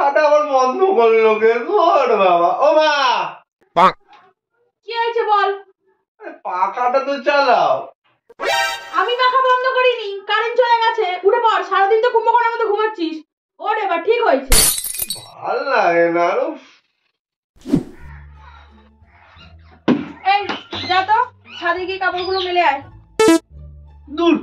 পাখাটা আবার বন্ধ করলো কে গোর বাবা। ও মা, কি হয়েছে বল? পাখাটা তো চালাও। আমি পাখা বন্ধ করিনি, কারেন্ট চলে গেছে। উঠে পড়, সারাদিন তো কুম্ভকর্ণের মতো ঘুমাচ্ছিস। ওর এবার ঠিক হয়েছে। ভাল লাগে না। এই যা তো, ছাদে গিয়ে কাপড়গুলো মেলে আয়। দূর,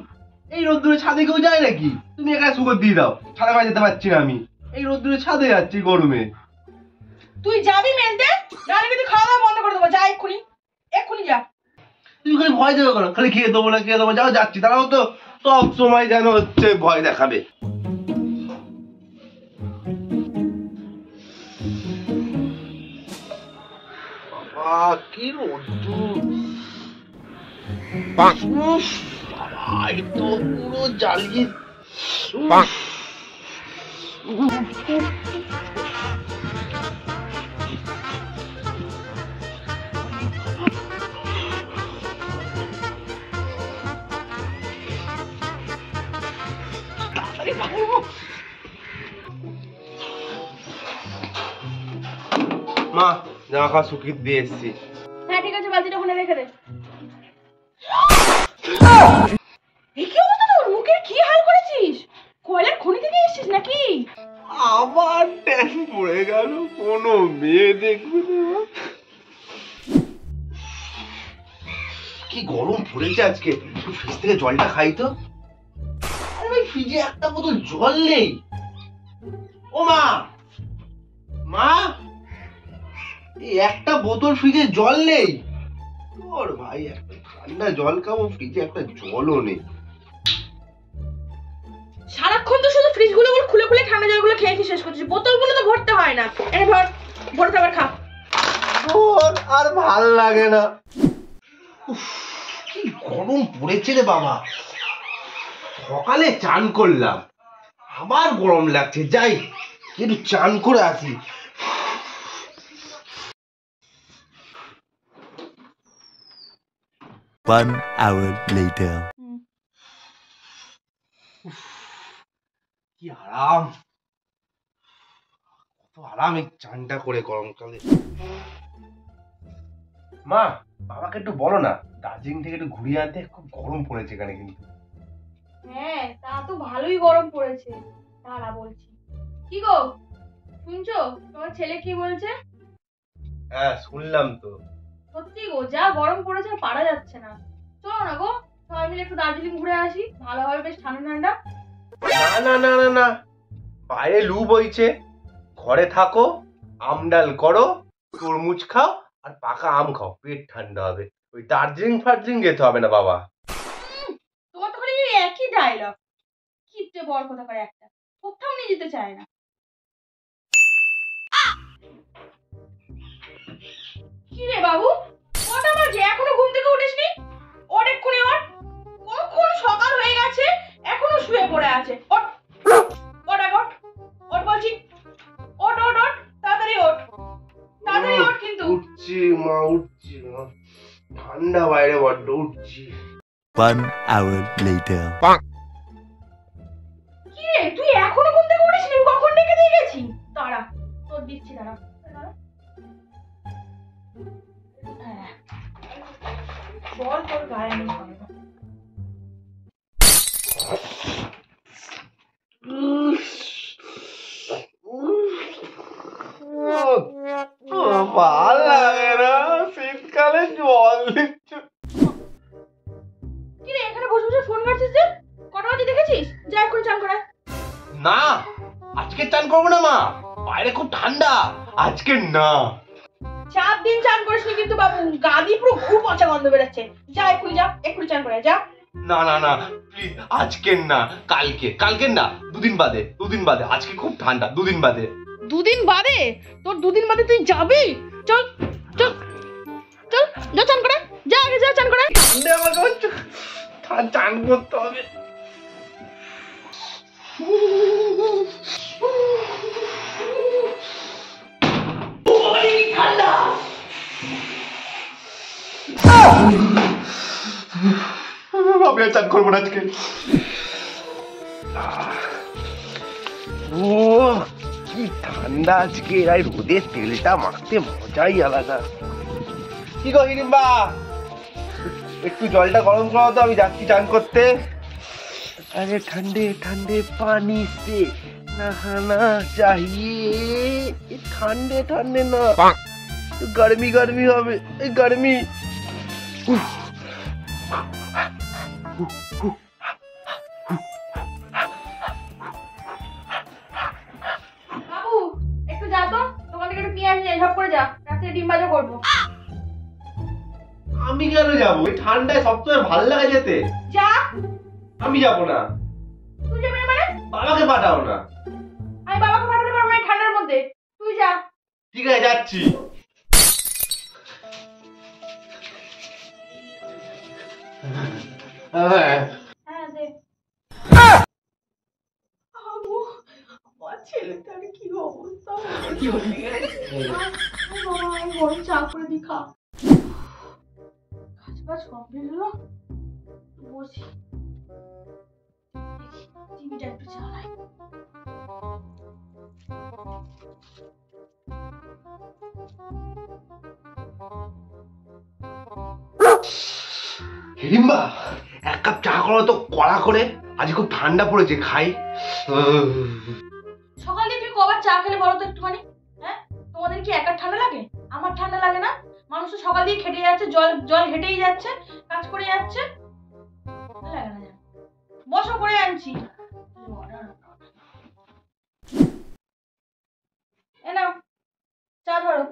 এই রোদ্দুরে ছাদে কেউ যায় নাকি? তুমি এখানে শুকর দিয়ে দাও, ছাদে বাইরে যেতে পারছি না আমি। এই রোদ্দুরে ছাদে যাচ্ছি গরমে। তুই যাবি মেলতে, নাহলে কিন্তু খাওয়া দাওয়া বন্ধ করে দেবো। যা এক্ষুনি, এক্ষুনি যা। তুমি খালি ভয় দেবে কেন? খালি খেয়ে দেবো না খেয়ে দেবো, যাও যাচ্ছি। তারাও তো সব সময় যেন হচ্ছে ভয় দেখাবে। বাবা কি রোদ্দুর! উফ, বাবা এই তো পুরো জ্বালিয়ে। মা, জামা কাপড় শুকিয়ে দিয়ে এসছি। হ্যাঁ ঠিক আছে, বালতিটা ওখানে রেখে দে। এই কি অবস্থা তোর? মুখের কি হাল করেছিস? কয়লার খনি থেকে এসেছিস নাকি? আবার ট্যান পড়ে গেল। কোনো মেয়ে দেখবে না। কি গরম পড়েছে আজকে। ফ্রিজ থেকে জলটা খাই তো। আরে ভাই, ফ্রিজে একটা বোতল জল নেই। ও মা, মা, এই একটা বোতল ফ্রিজে জল নেই। ওর ভাই, একটা ঠান্ডা জল খাবো, ফ্রিজে একটা জলও নেই। সারাক্ষণ তো শুধু ফ্রিজগুলো খুলে খুলে ঠান্ডা জলগুলো খেয়ে খেয়ে শেষ করছিস। বোতলগুলো তো ভরতে হয় না। এনে ভর, ভরতে আবার খা। ওর আর ভাল লাগে না। কি গরম পড়েছে রে বাবা। সকালে চান করলাম, আবার গরম লাগছে। যাই একটু চান করে আসি। One hour later. কি আরাম, কত আরাম এই চানটা করে গরমকালে। মা, বাবাকে একটু বলো না দার্জিলিং থেকে একটু ঘুরিয়ে আনতে। খুব গরম পড়েছে এখানে কিন্তু। হ্যাঁ, তা তো ভালোই গরম পড়েছে। দাঁড়া বলছি। কি গো, শুনছো তোমার ছেলে কি বলছে? হ্যাঁ শুনলাম তো। সত্যি গো, যা গরম পড়েছে পারা যাচ্ছে না। চলো না গো, সবাই মিলে একটু দার্জিলিং ঘুরে আসি। ভালো হবে, বেশ ঠান্ডা ঠান্ডা। না না না না না, বাইরে লু বইছে। ঘরে থাকো, আমডাল করো, তরমুজ খাও আর পাকা আম খাও, পেট ঠান্ডা হবে। ওই দার্জিলিং ফার্জিলিং যেতে হবে না বাবা। তোমার তো খালি একই ডায়লগ। কিপটে বড় কথা করে একটা, কোথাও নিয়ে যেতে চায় না। কি রে বাবু, কটা বাজে? এখনো ঘুম থেকে উঠিসনি? ওর এক্ষুনি ওর, কখন সকাল হয়ে গেছে এখনো শুয়ে পড়ে আছে। ওঠ ওঠ ওঠ ওঠ বলছি। ওঠ ওঠ ওঠ, তাড়াতাড়ি ওঠ, তাড়াতাড়ি ওঠ কিন্তু। উঠছি মা, উঠছি মা, ঠান্ডা বাইরে বড্ড, উঠছি। One hour later. কি রে, তুই এখনো ঘুম থেকে উঠিসনি? কখন ডেকে দিয়ে গেছি? দাঁড়া, তোর দিচ্ছি, দাঁড়া। বল তোর গায়ে আমি খাবো। ভাল লাগে না, শীতকালে জল দিচ্ছে। কি রে, এখানে বসে বসে ফোন করছিস যে? কটা বাজে দেখেছিস? যা এক্ষুনি চান করা। না, আজকে চান করবো না মা, বাইরে খুব ঠান্ডা। আজকে না। 4 দিন চান করিসনি কিন্তু বাবু, গা দিয়ে পুরো ঘু পচা গন্ধ বেরোচ্ছে। যা এক্ষুনি, যা এক্ষুনি চান করে যা। না না না প্লিজ, আজকে না, কালকে। কালকে না, দুদিন বাদে, দুদিন বাদে। আজকে খুব ঠান্ডা, দুদিন বাদে। দুদিন বাদে? তোর দুদিন বাদে তুই যাবি? চল চল চল, যা চান করে, যা আগে যা চান করে। ঠান্ডা আমার চান করতে হবে। ঠান্ডা। আমি আর চান করবো না আজকে। ও কি ঠান্ডা আজকে, আর রোদের তেলটা মাখতে মজাই আলাদা। কি গো হিড়িম্বা, একটু জলটা গরম করো তো, আমি যাচ্ছি চান করতে। আরে ঠান্ডে ঠান্ডে পানি সে नहाना चाहिए, ঠান্ডে ঠান্ডে না, গরমি গরমি হবে, গরমি। বাবু একটু যা তো, দোকান থেকে একটু পেঁয়াজ নিয়ে ঝপ করে যা, রাত্রে ডিম ভাজা করবো। আমি কেন যাবো? এই ঠান্ডায় সবসময় ভালো লাগে যেতে। যা। আমি যাবো না। তুই যাবি না মানে? বাবাকে পাঠাও না। আমি বাবাকে পাঠাতে পারবো না ঠান্ডার মধ্যে, তুই যা। ঠিক আছে যাচ্ছি। হ্যাঁ দে। বাবু, আমার ছেলেটার কি অবস্থা আমি গরম চা করে দি, খা। কাজ বাজ কমপ্লিট হলো, বসি, টিভিটা একটু চালাই। হিড়িম্বা, এক কাপ চা করো তো কড়া করে, আজ খুব ঠান্ডা পড়েছে, খাই। সকাল দিয়ে তুমি কবার চা খেলে বলো তো একটুখানি? হ্যাঁ, তোমাদের কি একার ঠান্ডা লাগে? আমার ঠান্ডা লাগে না? মানুষ তো সকাল দিয়ে খেটে যাচ্ছে, জল জল ঘেটেই যাচ্ছে, কাজ করে যাচ্ছে, ভালো লাগে না? বসো, করে আনছি। এ নাও চা ধরো।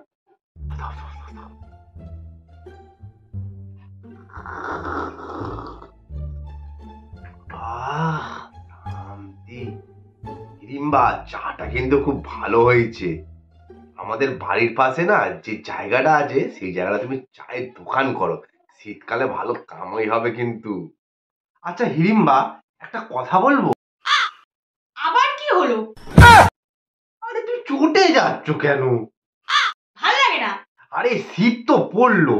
হিড়িম্বা, চাটা কিন্তু খুব ভালো হয়েছে। আমাদের বাড়ির পাশে না যে জায়গাটা আছে, সেই জায়গাটা তুমি চায়ের দোকান করো, শীতকালে ভালো কামাই হবে কিন্তু। আচ্ছা হিড়িম্বা, একটা কথা বলবো? আবার কি হলো? আরে তুই চটে যাচ্ছ কেন? ভালো লাগে না? আরে শীত তো পড়লো,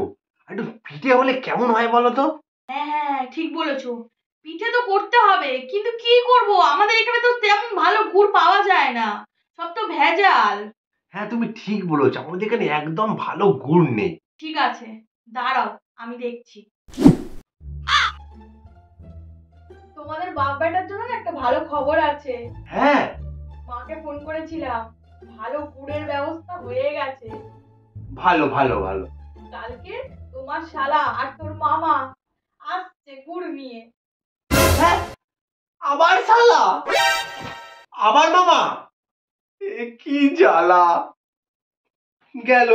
একটু পিঠে হলে কেমন হয় বলো তো? হ্যাঁ হ্যাঁ ঠিক বলেছো, পিঠে তো করতে হবে, কিন্তু কি করব, আমাদের এখানে তো তেমন ভালো গুড় পাওয়া যায় না, সব তো ভেজাল। হ্যাঁ তুমি ঠিক বলেছো, আমাদের এখানে একদম ভালো গুড় নেই। ঠিক আছে, দাঁড়াও আমি দেখছি। তোমাদের বাপ বেটার জন্য না একটা ভালো খবর আছে। হ্যাঁ, মাকে ফোন করেছিলাম, ভালো গুড়ের ব্যবস্থা হয়ে গেছে। ভালো ভালো ভালো। কালকে তোমার শালা আর তোর মামা আসছে গুড় নিয়ে। হ্যাঁ, আবার শালা, আবার মামা, এ কি জ্বালা গেল।